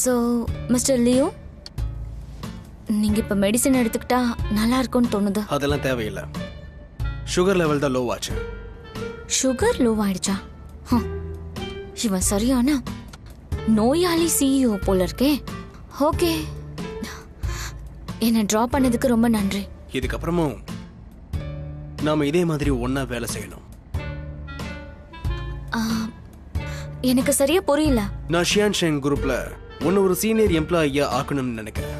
So mister Leo, நீங்க இப்ப medicine எடுத்துக்கிட்டா நல்லா இருக்கும்னு தோணுது. அதெல்லாம் தேவையில்லை. சுகர் லெவல் தான் லோ ஆச்சு. சுகர் லோ ஆயிடுச்சா? இவன் சரியான நோயாளி சிஇஓ போல இருக்கே. ஓகே, என்ன டிராப் பண்ணதுக்கு ரொம்ப நன்றி. இதுக்கப்புறமும் நாம இதே மாதிரி ஒன்னா வேலை செய்யணும். எனக்கு சரியா புரியல. நான் ஷியான் ஷெங் குரூப்ல ஒன்னு ஒரு சீனியர் எம்ப்ளாயியா ஆக்கணும்னு நினைக்கிறேன்.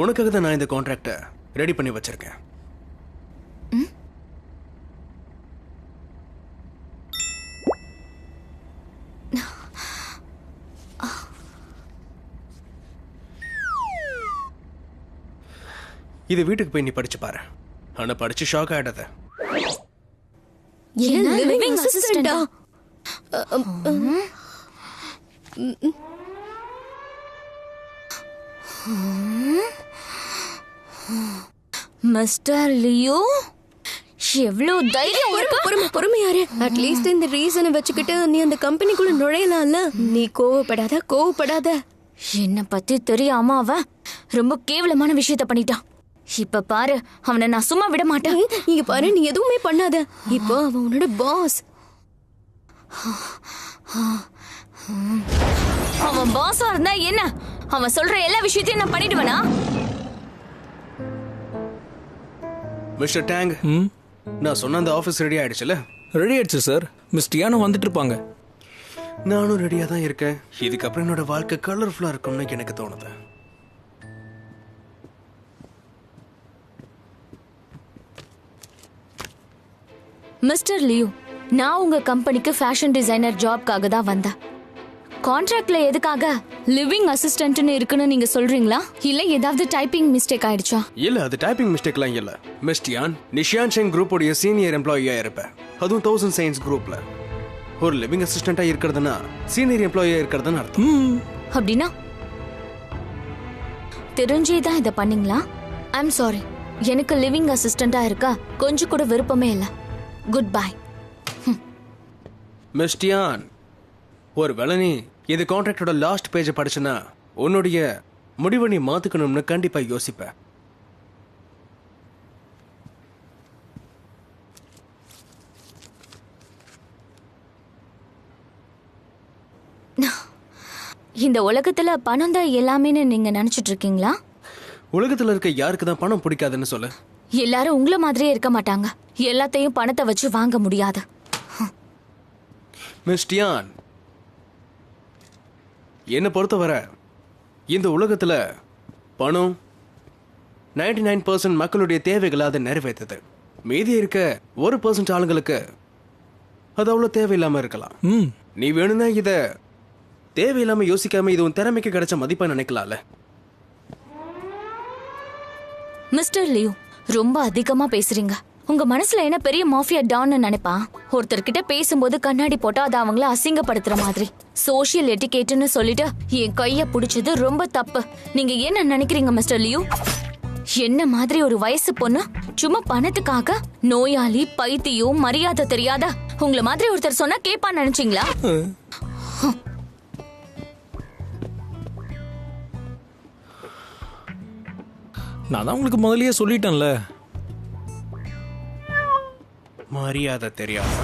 உனக்காக தான் நான் இந்த கான்ட்ராக்ட ரெடி பண்ணி வச்சிருக்கேன். இது வீட்டுக்கு போய் நீ படிச்சு பாரு. ஆனா படிச்சு ஷாக் ஆயிடாத. என்ன லிவிங் அசிஸ்டண்டா? மிஸ்டர் லியோ, எவ்வளவு தைரியம் உனக்கு? பொறுமையாரு. அட்லீஸ்ட் இந்த ரீசனை வச்சுக்கிட்டு நீ அந்த கம்பெனிக்குள்ள நுழையலாம்ல. நீ கோவப்படாத. என்ன பத்தி தெரியாம அவன் ரொம்ப கேவலமான விஷயத்த பண்ணிட்டான். இப்ப பாரு, அவனை நான் சும்மா விட மாட்டேன். இங்க பாரு, நீ எதுவுமே பண்ணாத. இப்போ அவன் உன்னோட பாஸ். அவன் பாஸா இருந்தா என்ன? அவன் சொல்ற எல்லா விஷயத்தையும் நான் பண்ணிடுவேனா? மிஸ்டர் டேங், நான் சொன்ன அந்த ஆஃபீஸ் ரெடி ஆயிடுச்சுல? ரெடி ஆயிடுச்சு சார். மிஸ் டியானோ வந்துட்டு இருப்பாங்க. நானும் ரெடியா தான் இருக்கேன். இதுக்கப்புறம் என்னோட வாழ்க்கை கலர்ஃபுல்லா இருக்கும்னு எனக்கு தோணுது. மிஸ்டர் லியூ, நான் உங்க கம்பெனிக்கு ஃபேஷன் டிசைனர் ஜாப்காக தான் வந்தேன். கான்ட்ராக்ட்ல எதுக்காக லிவிங் அசிஸ்டன்ட்னு இருக்குன்னு நீங்க சொல்றீங்களா? இல்ல ஏதாவது டைப்பிங் மிஸ்டேக் ஆயிடுச்சா? இல்ல, அது டைப்பிங் மிஸ்டேக்லாம் இல்ல. மிஸ் டியான், நீ ஷியான் ஷெங் குரூப்போட சீனியர் எம்ப்ளாயியா இருப்ப. அதுவும் 1000 சயின்ஸ் குரூப்ல. ஒரு லிவிங் அசிஸ்டண்டா இருக்கிறதுனா சீனியர் எம்ப்ளாயியா இருக்கிறதுன்னு அர்த்தம். அப்படின்னா தெரிஞ்சேதான் இதை பண்ணீங்களா? ஐம் சாரி, எனக்கு லிவிங் அசிஸ்டண்டா இருக்க கொஞ்சம் கூட விருப்பமே இல்லை. Good bye. மிஸ் டியான், ஒரு வேளை நீ இது கான்ட்ராக்டோட லாஸ்ட் பேஜை படிச்சுனா உன்னுடைய முடிவை நீ மாத்துக்கணும்னு கண்டிப்பா யோசிப்ப. இந்த உலகத்துல பணம் தான் எல்லாமேன்னு நீங்க நினைச்சிட்டு இருக்கீங்களா? உலகத்துல இருக்க யாருக்கு தான் பணம் பிடிக்காதுன்னு சொல்லு. எல்லாரும் உங்களை மாதிரியே இருக்க மாட்டாங்க. எல்லாத்தையும் பணத்தை வச்சு வாங்க முடியாது. மிஸ் டியான், என்னை பொறுத்தவரை இந்த உலகத்துல பணம் 99% மக்களுடைய தேவைகளை அதை நிறைவேற்றுது. மீதி இருக்க 1% ஆளுங்களுக்கு அது அவ்வளவு தேவையில்லாம இருக்கலாம். நீ வேணும்னா இத தேவையில்லாம யோசிக்காம இது உன் திறமைக்கு கிடைச்ச மதிப்பா நினைக்கலாம்ல. மிஸ்டர் லியூ, ரொம்ப அதிகமா பேசுறீங்க. உங்க மனசுல என்ன பெரிய மாஃபியா டான்னு நினைப்பா? ஒருத்தர்கிட்ட பேசும்போது கண்ணாடி போட்டா அது அவங்கள அசிங்கப்படுத்துற மாதிரி. சோஷியல் எட்டிகேட்னு சொல்லிட்டு என் கைய புடிச்சது ரொம்ப தப்பு. நீங்க என்ன நினைக்கிறீங்க மிஸ்டர் லியூ? என்ன மாதிரி ஒரு வயசு பொண்ணு சும்மா பணத்துக்காக நோயாளி, பைத்தியம், மரியாதை தெரியாத உங்களை மாதிரி ஒருத்தர் சொன்னா கேப்பான்னு நினைச்சீங்களா? நான் தான் உங்களுக்கு முதல்லயே சொல்லிட்டேன்ல. மரியாதை தெரியாம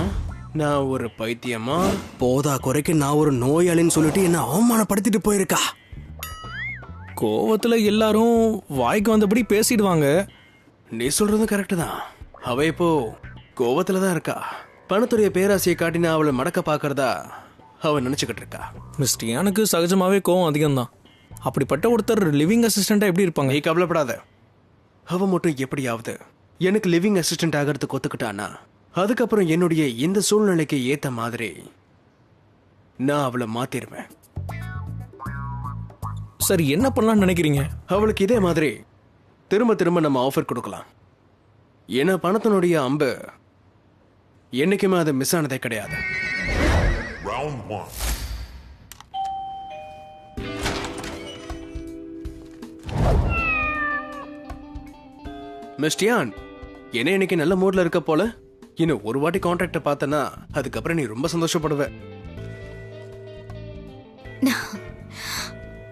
நான் ஒரு பைத்தியமா, போதா குறைக்கு நான் ஒரு நோயாளின்னு சொல்லிட்டு என்ன அவமானப்படுத்திட்டு போயிருக்கா. கோவத்துல எல்லாரும் வாய்க்கு வந்தபடி பேசிடுவாங்க. நீ சொல்றதும் கரெக்டு தான். அவ இப்போ கோவத்துல தான் இருக்கா. பணத்துடைய பேராசையை காட்டி நான் அவளை மடக்க பாக்குறதா அவ நினைச்சுக்கிட்டு இருக்கா. மிஸ் டியானுக்கு சகஜமாவே கோவம் அதிகம்தான். அப்படிப்பட்ட ஒருத்தர் லிவிங் அசிஸ்டண்டா எப்படி இருப்பாங்க? நீ கவலைப்படாத. அவ மட்டும் எப்படியாவது எனக்கு லிவிங் அசிஸ்டன்ட் ஆகிறதுக்கு ஒத்துக்கிட்டானா அதுக்கப்புறம் என்னுடைய இந்த சூழ்நிலைக்கு ஏத்த மாதிரி நான் அவளை மாத்திருவேன். சரி, என்ன பண்ணலாம்னு நினைக்கிறீங்க? அவளுக்கு இதே மாதிரி திரும்ப திரும்ப நம்ம ஆஃபர் கொடுக்கலாம். ஏன்னா பணத்தினுடைய அம்பு என்னைக்குமே அது மிஸ் ஆனதே கிடையாது. மிஸ் டியான், என்ன இன்னைக்கு நல்ல மூட்ல இருக்க போல? இன்னும் ஒரு வாட்டி கான்ட்ராக்ட பார்த்தனா அதுக்கப்புறம் நீ ரொம்ப சந்தோஷப்படுவ.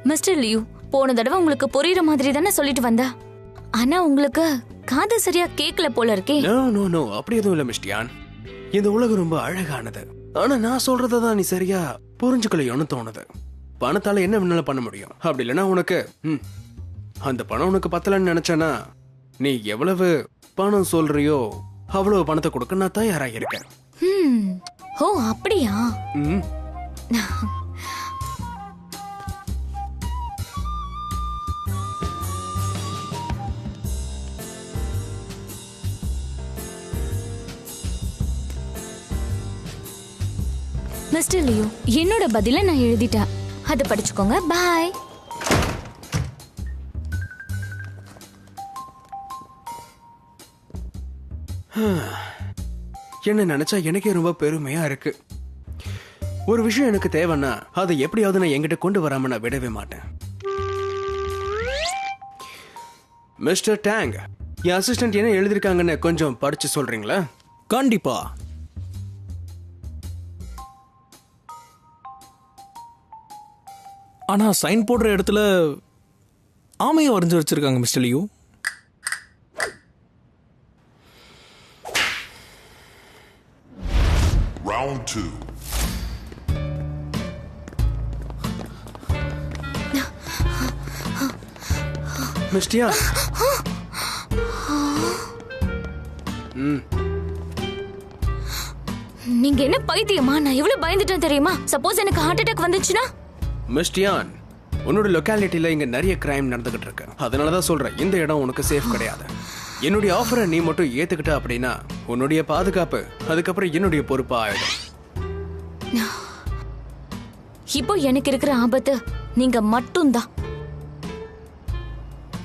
மிஸ்டர் லியூ, போன தடவை உங்களுக்கு புரியுற மாதிரி தானே சொல்லிட்டு வந்தா. ஆனா உங்களுக்கு காது சரியா கேட்கல போல இருக்கே. நோ நோ நோ, அப்படி எதுவும் இல்ல மிஸ்டியான். இந்த உலகம் ரொம்ப அழகானது. ஆனா நான் சொல்றதான் நீ சரியா புரிஞ்சுக்கலையோன்னு தோணுது. பணத்தால என்ன வேணாலும் பண்ண முடியும். அப்படி இல்லைன்னா உனக்கு அந்த பணம் உனக்கு பத்தலன்னு நினைச்சேன்னா நீ எவ்வளவு பணம் சொல்றியோ அவ்வளவு பணத்தை கொடுக்க நான் தயாராக இருக்கேன். ஓ அப்படியா? மிஸ்டர் லியோ, என்னோட பதில நான் எழுதிட்டேன். அதை படிச்சுக்கோங்க. பாய். என்ன நினைச்சா எனக்கே ரொம்ப பெருமையா இருக்கு. ஒரு விஷயம் எனக்கு தேவைன்னா அதை எப்படியாவது நான் என்கிட்ட கொண்டு வராம நான் விடவே மாட்டேன். மிஸ்டர் டேங், என் அசிஸ்டன்ட் என்ன எழுதிருக்காங்கன்னு கொஞ்சம் படிச்சு சொல்றீங்களா? கண்டிப்பா. ஆனா சைன் போடுற இடத்துல ஆமையை வரைஞ்சு வச்சிருக்காங்க மிஸ்டர் லியூ. Round 2. மிஸ்டியா, நீங்க என்ன பைத்தியமா? நான் எவ்வளவு பயந்துட்டேன் தெரியுமா? சப்போஸ் எனக்கு ஹார்ட் அட்டாக் வந்துச்சுன்னா? மிஸ்டியான், உன்னோட லொக்காலிட்டியில இங்க நிறைய கிரைம் நடந்துகிட்டு இருக்கு. அதனாலதான் சொல்றேன், இந்த இடம் உனக்கு சேஃப் கிடையாது. என்னுடைய ஆஃபரை நீ மட்டும் ஏத்துக்கிட்ட அப்படின்னா உன்னுடைய பாதுகாப்பு அதுக்கப்புறம் என்னுடைய பொறுப்பா ஆயிடும். இப்போ எனக்கு இருக்கிற ஆபத்து நீங்க மட்டும்தான்.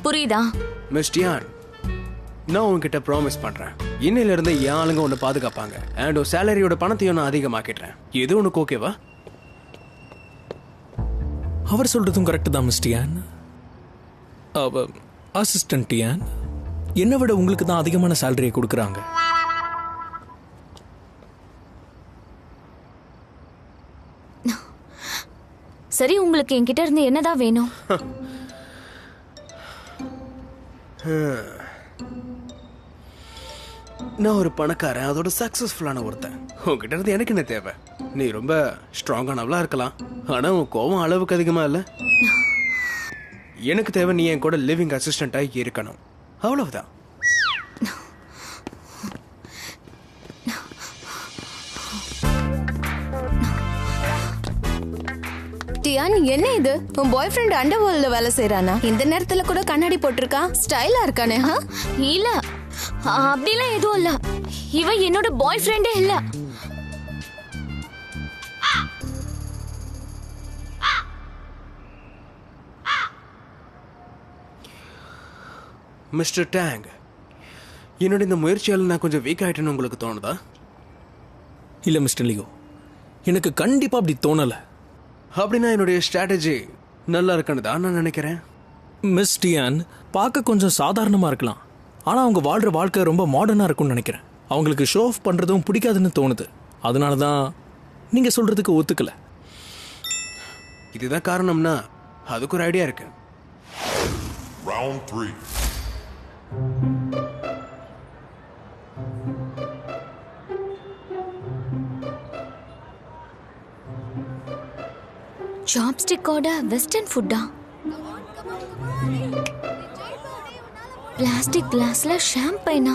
புரியுதா? மிஸ்டியான், நான் உன்கிட்ட ப்ராமிஸ் பண்றேன், இன்னையில இருந்து என் ஆளுங்க உன்னை பாதுகாப்பாங்க. அண்ட் சேலரியோட பணத்தையும் நான் அதிகமாக்கிட்டேன். எது உனக்கு ஓகேவா? அவர் சொல்றதும் கரெக்ட் தான் மிஸ்டியான். அசிஸ்டன்ட் டியான், என்னை விட உங்களுக்கு தான் அதிகமான சேலரியை கொடுக்குறாங்க. சரி, உங்களுக்கு என்கிட்ட இருந்து என்னதான் வேணும்? நான் ஒரு பணக்காரன், அதோட சக்சஸ்ஃபுல்லான ஒருத்தன். உன்கிட்ட இருந்து எனக்கு என்ன தேவை? நீ ரொம்ப ஸ்ட்ராங்கானவளா இருக்கலாம், ஆனா உன் கோவம் அளவுக்கு அதிகமா இல்ல. எனக்கு தேவை நீ என் கூட லிவிங் அசிஸ்டண்டா இருக்கணும், அவ்வளவுதான். டியான், என்ன இது? உன் பாய் ஃப்ரெண்ட் அண்டர்வேர்ல்ட்ல வேலை செய்யறானா? இந்த நேரத்துல கூட கண்ணாடி போட்டிருக்கா, ஸ்டைலா இருக்கானே. இல்ல, அப்படிலாம் எதுவும் இல்ல. இவ என்னோட பாய் ஃப்ரெண்டே இல்ல. மிஸ்டர் டேங், என்னோட இந்த முயற்சியால் நான் கொஞ்சம் வீக் ஆயிட்டேன்னு உங்களுக்கு தோணுதா? இல்ல மிஸ்டர் லியோ, எனக்கு கண்டிப்பா அப்படி தோணல. அப்படின்னா என்னுடைய ஸ்ட்ராட்டஜி நல்லா இருக்குன்னு தான் நான் நினைக்கிறேன். மிஸ் டியான் பார்க்க கொஞ்சம் சாதாரணமா இருக்கலாம், ஆனா அவங்க வாழ்ற வாழ்க்கை ரொம்ப மாடர்னா இருக்கும்னு நினைக்கிறேன். அவங்களுக்கு ஷோ ஆஃப் பண்றதும் பிடிக்காதுன்னு தோணுது. அதனால தான் நீங்க சொல்றதுக்கு ஒத்துக்கல. இதுதான் காரணம்னா அதுக்கு ஒரு ஐடியா இருக்கு. Round 3. சாப்ஸ்டிக்கோட வெஸ்டர்ன் ஃபுட்டா? பிளாஸ்டிக் கிளாஸ்ல ஷாம்பைனா?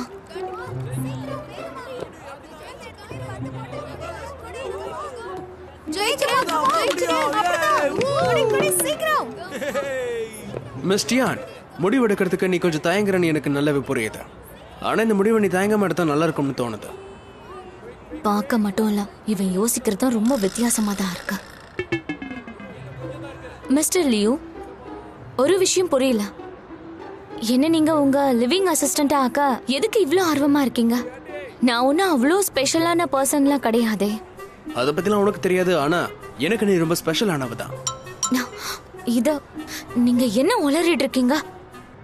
மிஸ் டியான், முடிவு எடுக்கிறதுக்கு நீ கொஞ்சம் தயங்குறன்னு எனக்கு நல்லாவே புரியுது. ஆனா இந்த முடிவை நீ தயங்காம எடுத்தா நல்லா இருக்கும்னு தோணுது. பார்க்க மட்டும் இல்ல, இவன் யோசிக்கிறதும் ரொம்ப வித்தியாசமா தான் இருக்கு. மிஸ்டர் லியூ, ஒரு விஷயம் புரியல. என்ன நீங்க உங்க லிவிங் அசிஸ்டண்டா ஆக்க எதுக்கு இவ்ளோ ஆர்வமா இருக்கீங்க? நான் ஒன்னும் அவ்வளோ ஸ்பெஷலான பர்சன்லாம் கிடையாதே. அதை பத்திலாம் உனக்கு தெரியாது, ஆனா எனக்கு நீ ரொம்ப ஸ்பெஷல் ஆனவதான். இத நீங்க என்ன உளறிட்டு இருக்கீங்க?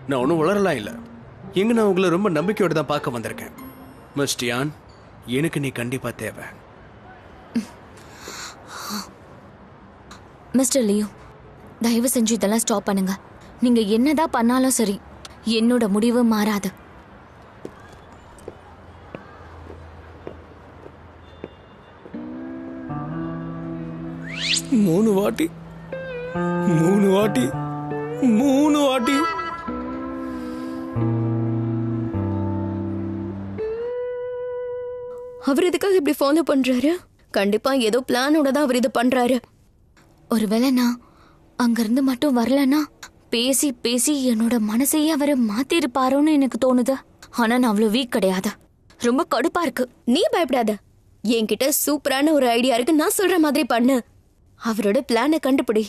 நான் ஒன்றும் உளரலாம் இல்லை. எங்க நான் உங்களை ரொம்ப நம்பிக்கையோட தான் பார்க்க வந்திருக்கேன். மிஸ் டியான், எனக்கு நீ கண்டிப்பா தேவை. மிஸ்டர் லியோ, தயவு செஞ்சு இதெல்லாம் ஸ்டாப் பண்ணுங்க. நீங்க என்னதான் பண்ணாலும் சரி, என்னோட முடிவு மாறாது. மூணு வாட்டி 3 வாட்டி 3 வாட்டி அவர் எதுக்காக இப்படி ஃபாலோ பண்றாரு? கண்டிப்பா ஏதோ பிளானோட தான் அவர் இது பண்றாரு. ஒருவேளை நான் அங்கிருந்து மட்டும் வரலன்னா பேசி பேசி என்னோட மனசையே அவரை மாத்திருப்பாரோன்னு எனக்கு தோணுது. ஆனா நான் அவ்வளவு வீக் கிடையாது. ரொம்ப கடுப்பா இருக்கு. நீ பயப்படாத, என்கிட்ட சூப்பரான ஒரு ஐடியா இருக்கு. நான் சொல்ற மாதிரி பண்ணு. அவரோட பிளானை கண்டுபிடி.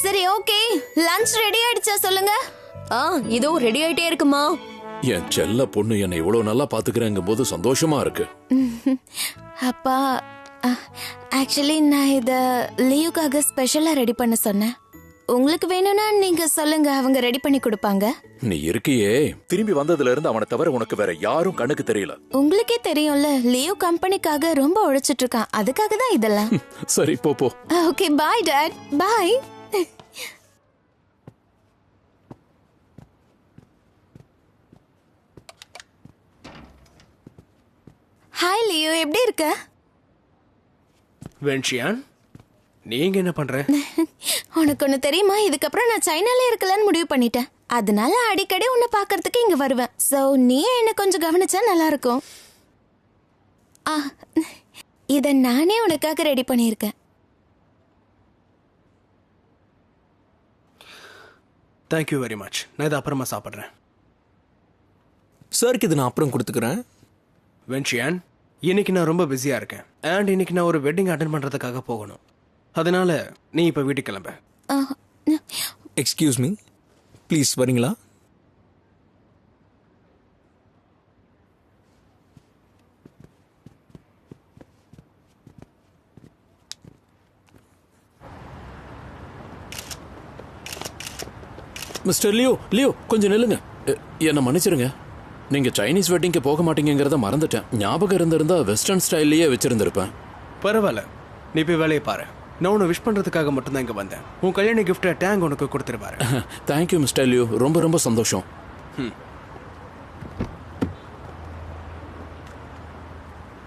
சரி, ஓகே. லஞ்ச் ரெடி ஆயிடுச்சா சொல்லுங்க. இதோ ரெடி ஆயிட்டே இருக்குமா. என் செல்ல பொண்ணு என்னை இவ்வளவு நல்லா பாத்துக்கிறேங்கும் போது சந்தோஷமா இருக்கு. அப்பா, ஆக்சுவலி நான் இத லியோக்காக ஸ்பெஷலா ரெடி பண்ண சொன்னேன். உங்களுக்கு வேணும்னா நீங்க சொல்லுங்க, அவங்க ரெடி பண்ணி கொடுப்பாங்க. நீ இருக்கியே, திரும்பி வந்ததுல இருந்து அவனை தவிர உனக்கு வேற யாரும் கண்ணுக்கு தெரியல. உங்களுக்கே தெரியும்ல, லியோ கம்பெனிக்காக ரொம்ப உழைச்சிட்டு இருக்கான். அதுக்காக தான் இதெல்லாம். சரி, போ போ. ஓகே, பாய் டாட். பாய். ஹாய் லியோ, எப்படி இருக்க? வென்ஷியான், நீங்க என்ன பண்ற? உனக்கு ஒண்ணு தெரியுமா, இதுக்கப்புறம் நான் சைனால இருக்கலாம்னு முடிவு பண்ணிட்டேன். அதனால அடிக்கடி உன்னை பார்க்கறதுக்கு இங்க வருவேன். சோ நீ என்ன கொஞ்சம் கவனிச்சா நல்லா இருக்கும். இத நானே உனக்காக ரெடி பண்ணியிருக்கேன். Thank you very much. நான் இதை அப்புறமா சாப்பிட்றேன். சாருக்கு இது நான் அப்புறம் கொடுத்துக்கிறேன். வென்ஷியான், இன்னைக்கு நான் ரொம்ப பிஸியா இருக்கேன். அண்ட் இன்னைக்கு நான் ஒரு வெட்டிங் அட்டென்ட் பண்றதுக்காக போகணும். அதனால நீ இப்ப வீட்டுக்கு கிளம்ப. எக்ஸ்கியூஸ் மீ, ப்ளீஸ் வரீங்களா? மிஸ்டர் லியோ, லியோ கொஞ்சம் நில்லுங்க. என்ன மன்னிச்சிருங்க, நீங்க சைனீஸ் வெட்டிங்க்கு போக மாட்டீங்கிறத மறந்துட்டேன். ஞாபகம் இருந்திருந்தா வெஸ்டர்ன் ஸ்டைல்லயே வச்சிருந்திருப்பேன். பரவாயில்ல, நீ போய் வேலையை பாரு. நான் உன்னை விஷ் பண்றதுக்காக மட்டும்தான் இங்க வந்தேன். உன் கல்யாண கிஃப்ட டேங் உனக்கு கொடுத்துருவாரு. தேங்க்யூ மிஸ்டர் லியோ, ரொம்ப ரொம்ப சந்தோஷம்.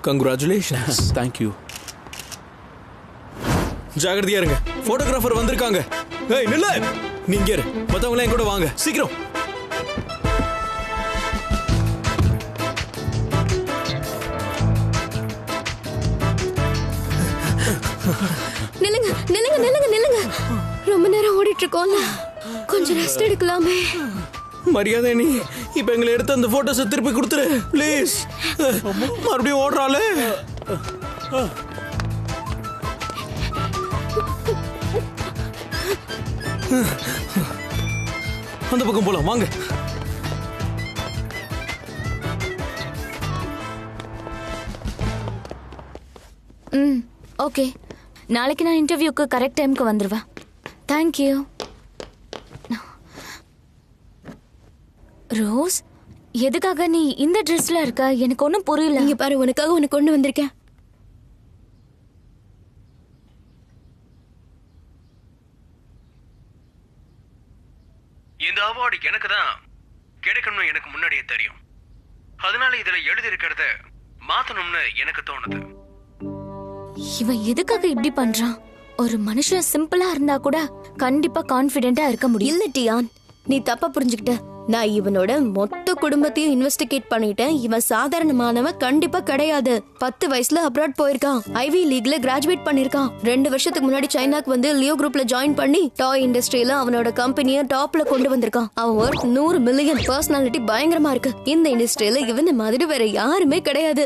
கங்க்ராச்சுலேஷன்ஸ். தேங்க்யூ. ஜாகிரதையா இருங்க, போட்டோகிராஃபர் வந்திருக்காங்க. ஏய் நில்ல, நீங்க இரு, மத்தவங்க என் கூட வாங்க சீக்கிரம். நில்லுங்க நில்லுங்க நில்லுங்க நில்லுங்க. ரொம்ப நேரம் ஓடிட்டு இருக்கோம்ல, கொஞ்சம் ரெஸ்ட் எடுக்கலாமே. மரியாதை, நீ இப்ப எங்களை எடுத்து அந்த போட்டோஸை திருப்பி கொடுத்துரு ப்ளீஸ். மறுபடியும் ஓடுறாளே. அந்த பக்கம் போலாம் வாங்க. ஓகே, நாளைக்கு நான் இன்டர்வியூக்கு கரெக்ட் டைம்க்கு வந்துடுவேன். தேங்க்யூ. ரோஸ், எதுக்காக நீ இந்த ட்ரெஸ்ல இருக்க? எனக்கு ஒன்றும் புரியல. இங்க பாரு, உனக்காக உனக்கு கொண்டு வந்திருக்கேன். இந்த அவார்டு எனக்கு தான் கிடைக்கணும்னு எனக்கு முன்னாடியே தெரியும். அதனால இதுல எழுதி இருக்கிறத மாத்தணும்னு எனக்கு தோணுது. இவன் எதுக்காக இப்படி பண்றான்? ஒரு மனுஷன் சிம்பிளா இருந்தா கூட கண்டிப்பா கான்பிடென்ட்டா இருக்க முடியும். இல்ல டியான், நீ தப்பா புரிஞ்சுக்கிட்ட. நான் இவனோட மொத்த குடும்பத்தையும் இன்வெஸ்டிகேட் பண்ணிட்டேன். இவன் சாதாரணமானவன் கண்டிப்பா கிடையாது. 10 வயசுல அப்ராட் போயிருக்கான். ஐவி லீக்ல கிராஜுவேட் பண்ணிருக்கான். 2 வருஷத்துக்கு முன்னாடி சைனாக்கு வந்து லியோ குரூப்ல ஜாயின் பண்ணி டாய் இண்டஸ்ட்ரியில அவனோட கம்பெனியை டாப்ல கொண்டு வந்திருக்கான். அவன் ஒர்த் 100 மில்லியன். பர்சனாலிட்டி பயங்கரமா இருக்கு. இந்த இண்டஸ்ட்ரியில இவன மாதிரி வேற யாருமே கிடையாது.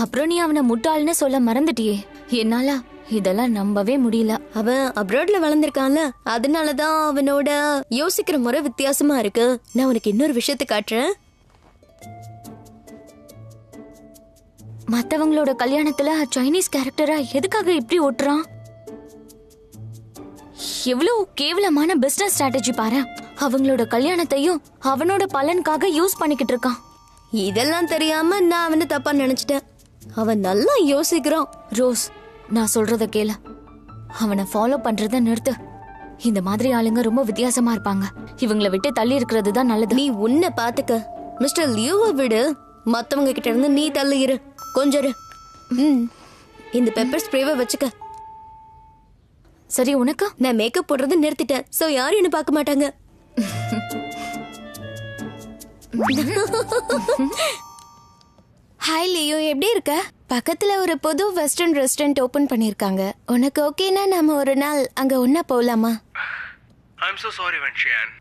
அப்புறம் நீ அவனை முட்டாள்னு சொல்ல மறந்துட்டியே. என்னால இதெல்லாம் நம்பவே முடியல. அவன் அப்ராட்ல வளர்ந்திருக்கான்ல, அதனாலதான் அவனோட யோசிக்கிற முறை வித்தியாசமா இருக்கு. நான் உனக்கு இன்னொரு விஷயத்தை காட்டுறேன். மத்தவங்களோட கல்யாணத்துல சைனீஸ் கேரக்டரா எதுக்காக இப்படி ஓட்டுறான்? எவ்வளவு கேவலமான பிசினஸ் ஸ்ட்ராட்டஜி பாரு. அவங்களோட கல்யாணத்தையும் அவனோட பலனுக்காக யூஸ் பண்ணிக்கிட்டு இருக்கான். இதெல்லாம் தெரியாம நான் அவனை தப்பா நினைச்சிட்டேன். அவன் நல்லா யோசிக்கிறான். ரோஸ், நான் சொல்றத கேளு. அவனை ஃபாலோ பண்றத நிறுத்து. இந்த மாதிரி ஆளுங்க ரொம்ப வித்தியாசமா இருப்பாங்க. இவங்களை விட்டு தள்ளி இருக்கிறது தான் நல்லது. நீ உன்னை பாத்துக்க. மிஸ்டர் லியூவை விடு. மத்தவங்க கிட்ட இருந்து நீ தள்ளி இரு. கொஞ்சம் இரு. இந்த பெப்பர் ஸ்ப்ரேவை வச்சுக்க. சரி, உனக்கு? நான் மேக்கப் போடுறத நிறுத்திட்டேன். சோ யாரும் என்ன பார்க்க மாட்டாங்க. ஹாய் லியோ, எப்படி இருக்க? பக்கத்துல ஒரு புது வெஸ்டர்ன் ரெஸ்டாரண்ட் ஓபன் பண்ணிருக்காங்க. உனக்கு ஓகேனா நாம ஒரு நாள் அங்க ஒண்ணா போலாமா? I'm so sorry வென்ஷியான்.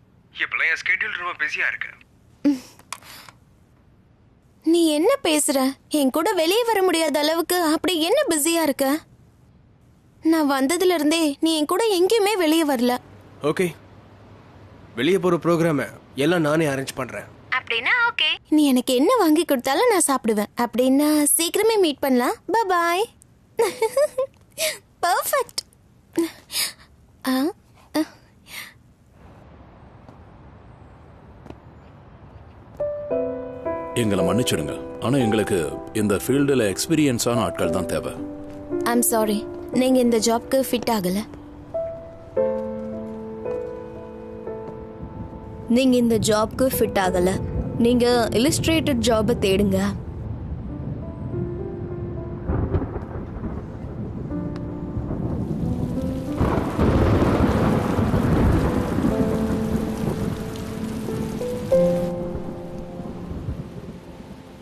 இப்பலாம் என் ஸ்கெட்யூல் ரொம்ப பிஸியா இருக்கு. நீ என்ன பேசுற? என் கூட வெளியே வர முடியாத அளவுக்கு அப்படி என்ன பிஸியா இருக்க? நான் வந்ததுல இருந்தே நீ என் கூட எங்கேயுமே வெளியே வரல. ஓகே, வெளியே போற ப்ரோக்ராம் எல்லாம் நானே அரேஞ்ச் பண்றேன். அப்படின்னா ஓகே. நீ எனக்கு என்ன வாங்கி கொடுத்தாலும் நான் சாப்பிடுவேன். அப்படின்னா சீக்கிரமே மீட் பண்ணலாம். பை. பர்ஃபெக்ட். எங்களை மன்னிச்சிடுங்க, ஆனா எங்களுக்கு இந்த ஃபீல்டில் எக்ஸ்பீரியன்ஸான ஆட்கள் தான் தேவை. ஐம் சாரி, நீங்க இந்த ஜாப்க்கு ஃபிட் ஆகல. நீங்க இந்த ஜாப்க்கு ஃபிட் ஆகல. நீங்க இல்லஸ்ட்ரேட்டட் ஜாபை தேடுங்க.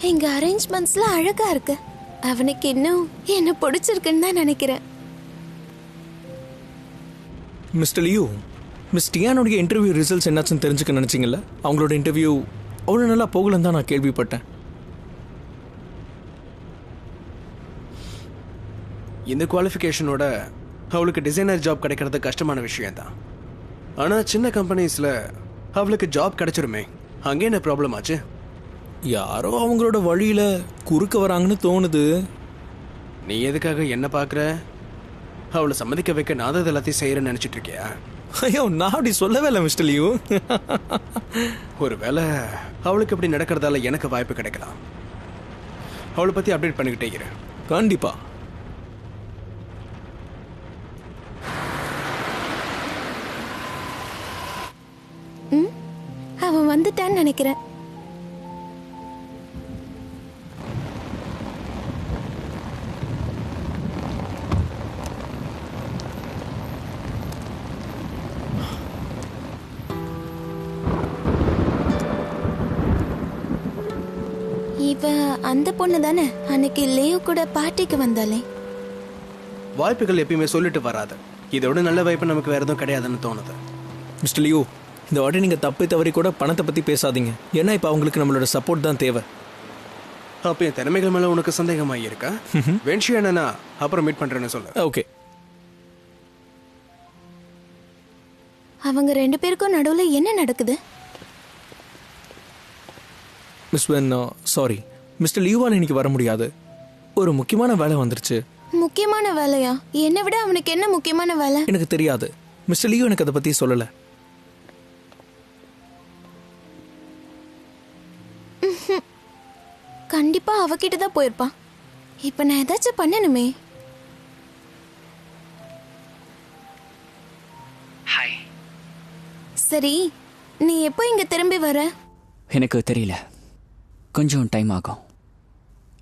எங்க அரேஞ்ச்மெண்ட்ஸ்லாம் அழகா இருக்கு. அவனுக்கு இன்னும் என்ன பிடிச்சிருக்குன்னு தான் நினைக்கிறேன். மிஸ்டர் லியூ, மிஸ் டியானோடைய இன்டர்வியூ ரிசல்ட்ஸ் என்னாச்சுன்னு தெரிஞ்சுக்க நினச்சிங்கல்ல? அவங்களோட இன்டர்வியூ அவ்வளோ நல்லா போகலன்னு தான் நான் கேள்விப்பட்டேன். இந்த குவாலிஃபிகேஷனோட அவளுக்கு டிசைனர் ஜாப் கிடைக்கிறது கஷ்டமான விஷயம் தான். ஆனால் சின்ன கம்பெனிஸில் அவளுக்கு ஜாப் கிடைச்சிருமே. அங்கே என்ன ப்ராப்ளம் ஆச்சு? யாரோ அவங்களோட வழியில் குறுக்க வராங்கன்னு தோணுது. நீ எதுக்காக என்ன பார்க்குற? அவளை சம்மதிக்க வைக்க நான் தான் எல்லாத்தையும் செய்கிறேன்னு நினச்சிட்டு இருக்கியா? ஐயோ, நான் அப்படி சொல்லவே இல்லை மிஸ்டர் லியூ. ஒருவேளை அவளுக்கு இப்படி நடக்கிறதால எனக்கு வாய்ப்பு கிடைக்கலாம். அவளை பற்றி அப்டேட் பண்ணிக்கிட்டே இரு. கண்டிப்பா. அவன் வந்துட்டான்னு நினைக்கிறேன். இவ அந்த பொண்ணு தானே அன்னைக்கு லியோ கூட பார்ட்டிக்கு வந்தாலே? வாய்ப்புகள் எப்பயுமே சொல்லிட்டு வராது. இதோட நல்ல வாய்ப்பு நமக்கு வேற எதுவும் கிடையாதுன்னு தோணுது. மிஸ்டர் லியூ, இந்த வாட்டி நீங்கள் தப்பி தவறி கூட பணத்தை பற்றி பேசாதீங்க. ஏன்னா இப்போ அவங்களுக்கு நம்மளோட சப்போர்ட் தான் தேவை. அப்போ என் திறமைகள் மேலே உனக்கு சந்தேகமாக இருக்கா? வென்ஷி என்னன்னா அப்புறம் மீட் பண்ணுறேன்னு சொல்லு. ஓகே. அவங்க ரெண்டு பேருக்கும் நடுவில் என்ன நடக்குது? மிஸ் வென், சாரி மிஸ்டர் லியூவால் இன்னைக்கு வர முடியாது. ஒரு முக்கியமான வேலை வந்துருச்சு. முக்கியமான வேலையா? என்னை விட அவனுக்கு என்ன முக்கியமான வேலை? எனக்கு தெரியாது. மிஸ்டர் லியூ எனக்கு அதை பற்றி சொல்லலை. கண்டிப்பா அவகிட்ட தான் போயிருப்பான். இப்ப நான் ஏதாச்சும் பண்ணணுமே. சரி, நீ எப்போ இங்க திரும்பி வர? எனக்கு தெரியல, கொஞ்சம் டைம் ஆகும்.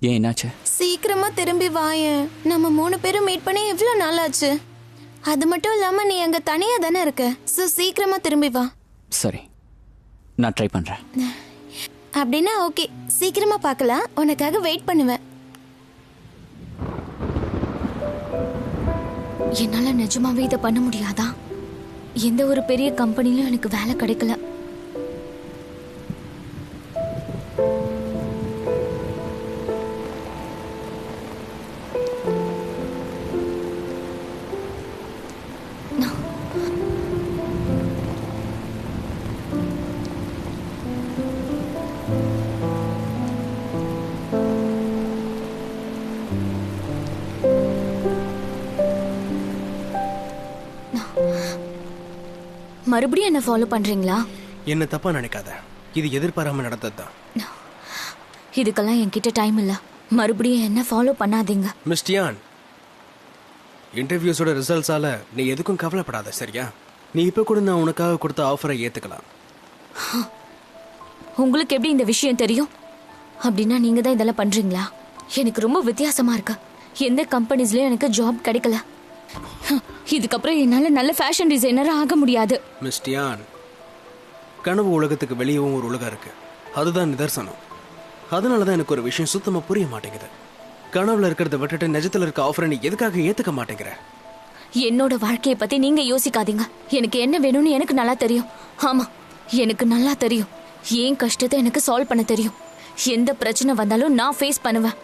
ஏன், என்னாச்சு? சீக்கிரமா திரும்பி வாயேன். நம்ம 3 பேரும் மீட் பண்ணி எவ்வளவு நாள் ஆச்சு. அது மட்டும் இல்லாம நீ அங்க தனியா தானே இருக்க. சோ சீக்கிரமா திரும்பி வா. சரி, நான் ட்ரை பண்றேன். அப்படின்னா ஓகே, சீக்கிரமா பார்க்கலாம். உனக்காக வெயிட் பண்ணுவேன். என்னால நிஜமாவே இதை பண்ண முடியாதா? எந்த ஒரு பெரிய கம்பெனிலும் எனக்கு வேலை கிடைக்கல. மறுபடியும் என்ன ஃபாலோ பண்றீங்களா? என்ன தப்பா நினைக்காத, இது எதிர்பாராம நடந்ததுதான். இதுக்கெல்லாம் என்கிட்ட டைம் இல்ல. மறுபடியும் என்ன ஃபாலோ பண்ணாதீங்க. மிஸ் டியான், இன்டர்வியூஸோட ரிசல்ட்ஸால நீ எதுக்கும் கவலைப்படாத, சரியா? நீ இப்ப கூட நான் உனக்காக கொடுத்த ஆஃபரை ஏத்துக்கலாம். உங்களுக்கு எப்படி இந்த விஷயம் தெரியும்? அப்படின்னா நீங்க தான் இதெல்லாம் பண்றீங்களா? எனக்கு ரொம்ப வித்தியாசமா இருக்கு. எந்த கம்பெனிஸ்லயும் எனக்கு ஜாப் கிடைக்கல. இதுக்கப்புறம் என்னால நல்ல ஃபேஷன் டிசைனர் ஆக முடியாது. மிஸ் டியான், கனவு உலகத்துக்கு வெளியவும் ஒரு உலகம் இருக்கு, அதுதான் நிதர்சனம். அதனாலதான் எனக்கு ஒரு விஷயம் சுத்தமா புரிய மாட்டேங்குது. கனவுல இருக்கிறத விட்டுட்டு நிஜத்துல இருக்க ஆஃபரை நீ எதுக்காக ஏத்துக்க மாட்டேங்கிற? என்னோட வாழ்க்கையை பத்தி நீங்க யோசிக்காதீங்க. எனக்கு என்ன வேணும்னு எனக்கு நல்லா தெரியும். ஆமா, எனக்கு நல்லா தெரியும். ஏன் கஷ்டத்தை எனக்கு சால்வ் பண்ண தெரியும். எந்த பிரச்சனை வந்தாலும் நான் ஃபேஸ் பண்ணுவேன்.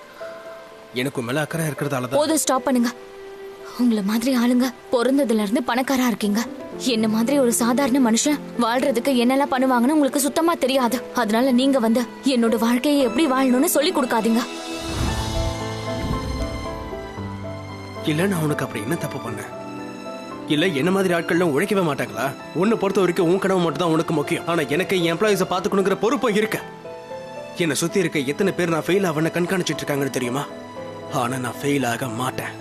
எனக்கு மேல அக்கறை இருக்கிறதால தான். போதும், ஸ்டாப் பண்ணுங்க. உங்களை மாதிரி ஆளுங்க பிறந்ததுல இருந்து பணக்காரா இருக்கீங்க. என்ன மாதிரி ஒரு சாதாரண மனுஷன் வாழ்றதுக்கு என்னெல்லாம் பண்ணுவாங்கன்னு உங்களுக்கு சுத்தமா தெரியாது. அதனால நீங்க வந்து என்னோட வாழ்க்கையை எப்படி வாழணும்னு சொல்லி கொடுக்காதீங்க. இல்ல, நான் உனக்கு அப்படி என்ன தப்பு பண்ணேன்? இல்ல, என்ன மாதிரி ஆட்கள்லாம் உழைக்கவே மாட்டாங்களா? உன்னை பொறுத்த வரைக்கும் உன் கனவு மட்டும் தான் உனக்கு முக்கியம். ஆனா எனக்கு என் எம்ப்ளாயிஸை பாத்துக்கணுங்கிற பொறுப்பும் இருக்கு. என்னை சுத்தி இருக்க எத்தனை பேர் நான் ஃபெயில் ஆவன கண்காணிச்சிட்டு இருக்காங்கன்னு தெரியுமா? ஆனா நான் ஃபெயில் ஆக மாட்டேன்.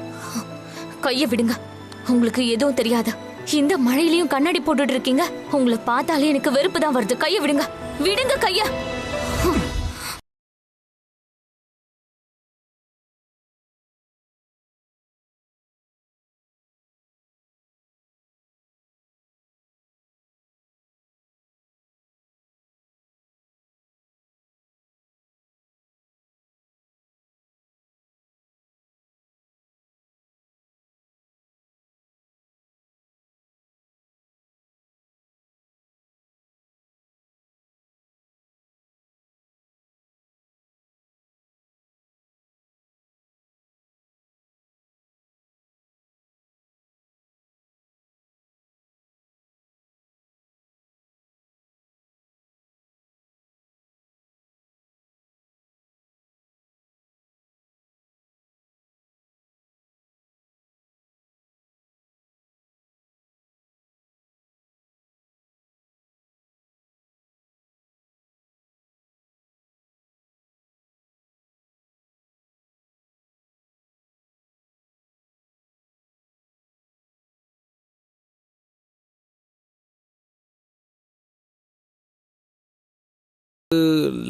கைய விடுங்க, உங்களுக்கு எதுவும் தெரியாது. இந்த மழையிலயும் கண்ணாடி போட்டுட்டு இருக்கீங்க. உங்களை பார்த்தாலே எனக்கு வெறுப்பு தான் வருது. கைய விடுங்க, விடுங்க கைய.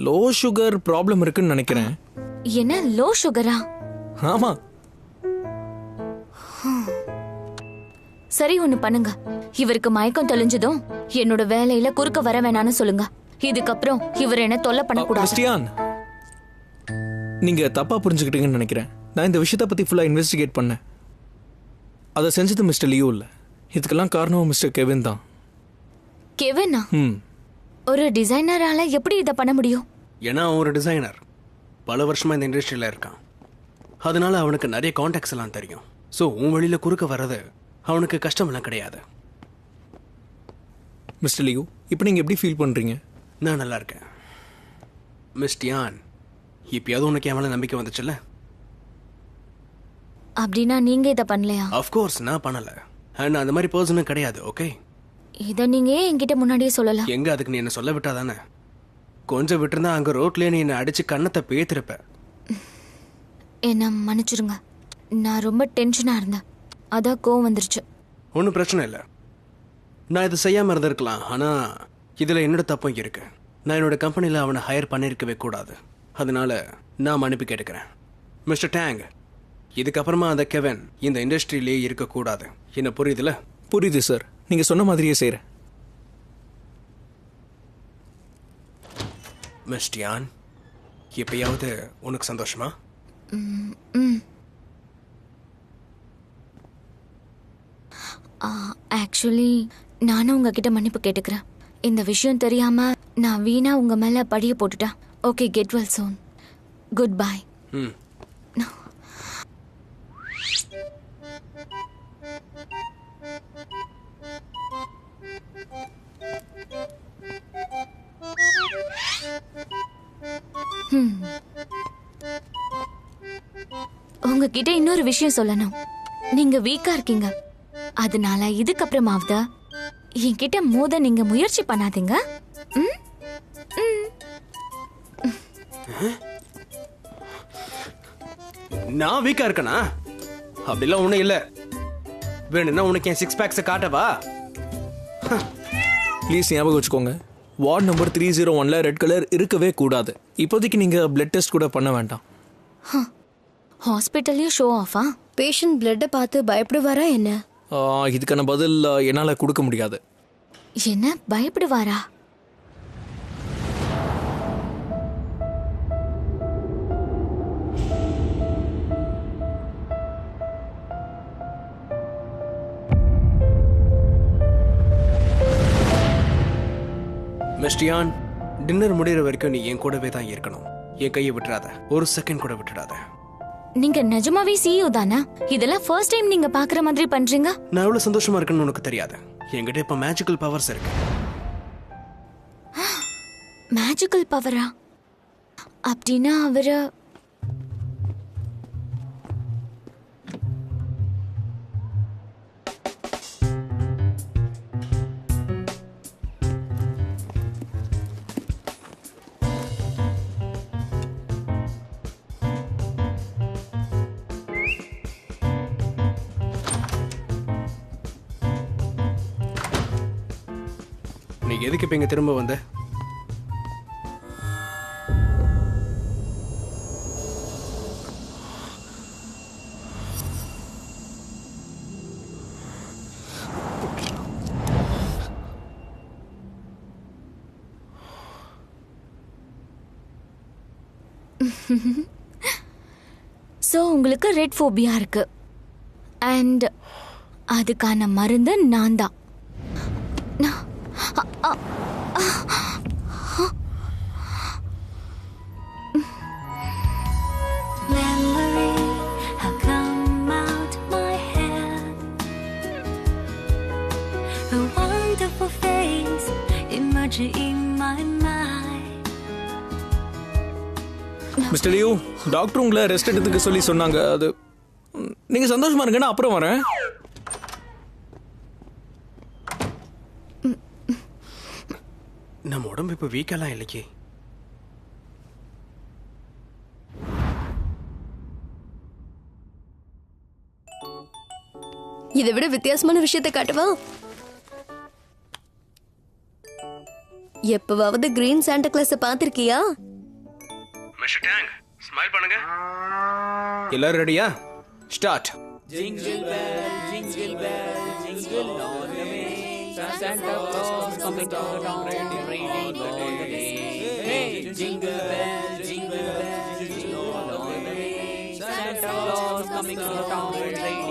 லோ சுகர் ப்ராப்ளம் இருக்குன்னு நினைக்கிறேன். என்ன லோ சுகரா? ஆமா. சரி, ஒண்ணு பண்ணுங்க. இவருக்கு மயக்கம் தெளிஞ்சதும் என்னோட வேலையில குறுக்க வர வேணான்னு சொல்லுங்க. இதுக்கப்புறம் இவர் என்ன தொல்லை பண்ணக்கூடாது. கிறிஸ்டியான், நீங்க தப்பா புரிஞ்சுக்கிட்டீங்கன்னு நினைக்கிறேன். நான் இந்த விஷயத்தை பத்தி ஃபுல்லா இன்வெஸ்டிகேட் பண்ணேன். அதை செஞ்சது மிஸ்டர் லியோ இல்ல. இதுக்கெல்லாம் காரணம் மிஸ்டர் கெவின் தான். கெவினா? ஒரு டிசைனரால எப்படி இதை பண்ண முடியும்? ஏன்னா அவன் ஒரு டிசைனர், பல வருஷமா இந்த இண்டஸ்ட்ரியில இருக்கான். அதனால அவனுக்கு நிறைய கான்டாக்ட்ஸ் எல்லாம் தெரியும். ஸோ உன் வழியில குறுக்க வர்றது அவனுக்கு கஷ்டமெல்லாம் கிடையாது. மிஸ்டர் லியோ, இப்போ நீங்க எப்படி ஃபீல் பண்றீங்க? நான் நல்லா இருக்கேன். மிஸ் டியான், இப்பயாவது உனக்கு என் மேல நம்பிக்கை வந்துச்சுல்ல? அப்படின்னா நீங்க இதை பண்ணலையா? அஃப்கோர்ஸ் நான் பண்ணல. அண்ட் அந்த மாதிரி பர்சனும் கிடையாது. ஓகே, இதை நீங்க ஏன் என்கிட்ட முன்னாடியே சொல்லலாம்? எங்க அதுக்கு நீ என்ன சொல்ல விட்டா தானே? கொஞ்சம் விட்டுருந்தா அங்க ரோட்லயே நீ என்ன அடிச்சு கண்ணத்தை பேத்திருப்ப. என்ன மன்னிச்சிருங்க, நான் ரொம்ப டென்ஷனா இருந்தேன், அதான் கோவம் வந்துருச்சு. ஒன்றும் பிரச்சனை இல்லை, நான் இதை செய்யாம இருந்திருக்கலாம். ஆனா இதுல என்னோட தப்பும் இருக்கு. நான் என்னோட கம்பெனில அவனை ஹையர் பண்ணிருக்கவே கூடாது. அதனால நான் மன்னிப்பு கேட்டுக்கிறேன். மிஸ்டர் டேங், இதுக்கப்புறமா அந்த கெவன் இந்த இண்டஸ்ட்ரியிலேயே இருக்கக்கூடாது. என்ன புரியுதுல? புரியுது சார், நீங்க சொன்ன மாதிரியே செய்றேன். மிஸ் டியான், எப்பயாவது உனக்கு சந்தோஷமா? ஆக்சுவலி நானும் உங்ககிட்ட மன்னிப்பு கேட்டுக்கிறேன். இந்த விஷயம் தெரியாம நான் வீணா உங்க மேல படிய போட்டுட்டேன். ஓகே, கெட் வெல் சூன். Good bye. உங்ககிட்ட இன்னொரு விஷயம் சொல்லணும். நீங்க வீக்கா இருக்கீங்க, அதனால இதுக்கப்புறமாவது என்கிட்ட மோத நீங்க முயற்சி பண்ணாதீங்க. நான் வீக்கா இருக்கனா? அப்படிலாம் ஒண்ணும் இல்ல. வேணும்னா உனக்கு என் 6 பேக்ஸை காட்டவா? ப்ளீஸ் ஞாபகம் வச்சுக்கோங்க, வார்டு நம்பர் 301ல ரெட் கலர் இருக்கவே கூடாது. இப்போதைக்கு நீங்க பிளட் டெஸ்ட் கூட பண்ண வேண்டாம். ஹாஸ்பிட்டல்லையும் ஷோ ஆஃபா? பேஷண்ட் பிளட்டை பார்த்து பயப்படுவாரா என்ன? இதுக்கான பதில் என்னால் கொடுக்க முடியாது. என்ன பயப்படுவாரா? மிஸ்டியான், டின்னர் முடிகிற வரைக்கும் நீ என் கூடவே தான் இருக்கணும். என் கையை விட்டுறாத, ஒரு செகண்ட் கூட விட்டுடாத. நீங்க நிஜமாவே சிஇஓ தானா? இதெல்லாம் ஃபர்ஸ்ட் டைம் நீங்க பாக்குற மாதிரி பண்றீங்க. நான் எவ்வளவு சந்தோஷமா இருக்கேன்னு உனக்கு தெரியாது. என்கிட்ட இப்ப மேஜிக்கல் பவர்ஸ் இருக்கு. மேஜிக்கல் பவரா? அப்படின்னா அவரு நீ எதுக்கு இப்ப இங்க திரும்ப வந்த? சோ உங்களுக்கு ரெட் ஃபோபியா இருக்கு. அண்ட் அதுக்கான மருந்து நான் தான். மிஸ்டர் லியூ, டாக்டர் உங்களை ரெஸ்ட் எடுத்துக்க சொல்லி சொன்னாங்க. அது நீங்க சந்தோஷமா இருங்கன்னா அப்புறம் வரேன். நம்ம உடம்பு இப்ப வீக்கெல்லாம் இல்லையே. இதை விட வித்தியாசமான விஷயத்தை காட்டுவா? எப்பவாவது கிரீன் சாண்டா கிளாஸ பாத்திருக்கியா? மிஸ்டர் டேங், ஸ்மைல் பண்ணுங்க. எல்லாரும் ரெடியா? Start. Jingle bell, jingle bell, jingle all the way. Santa Claus coming to town, riding all the way. Hey, jingle bell, jingle bell, jingle all the way. Santa Claus coming to town, riding.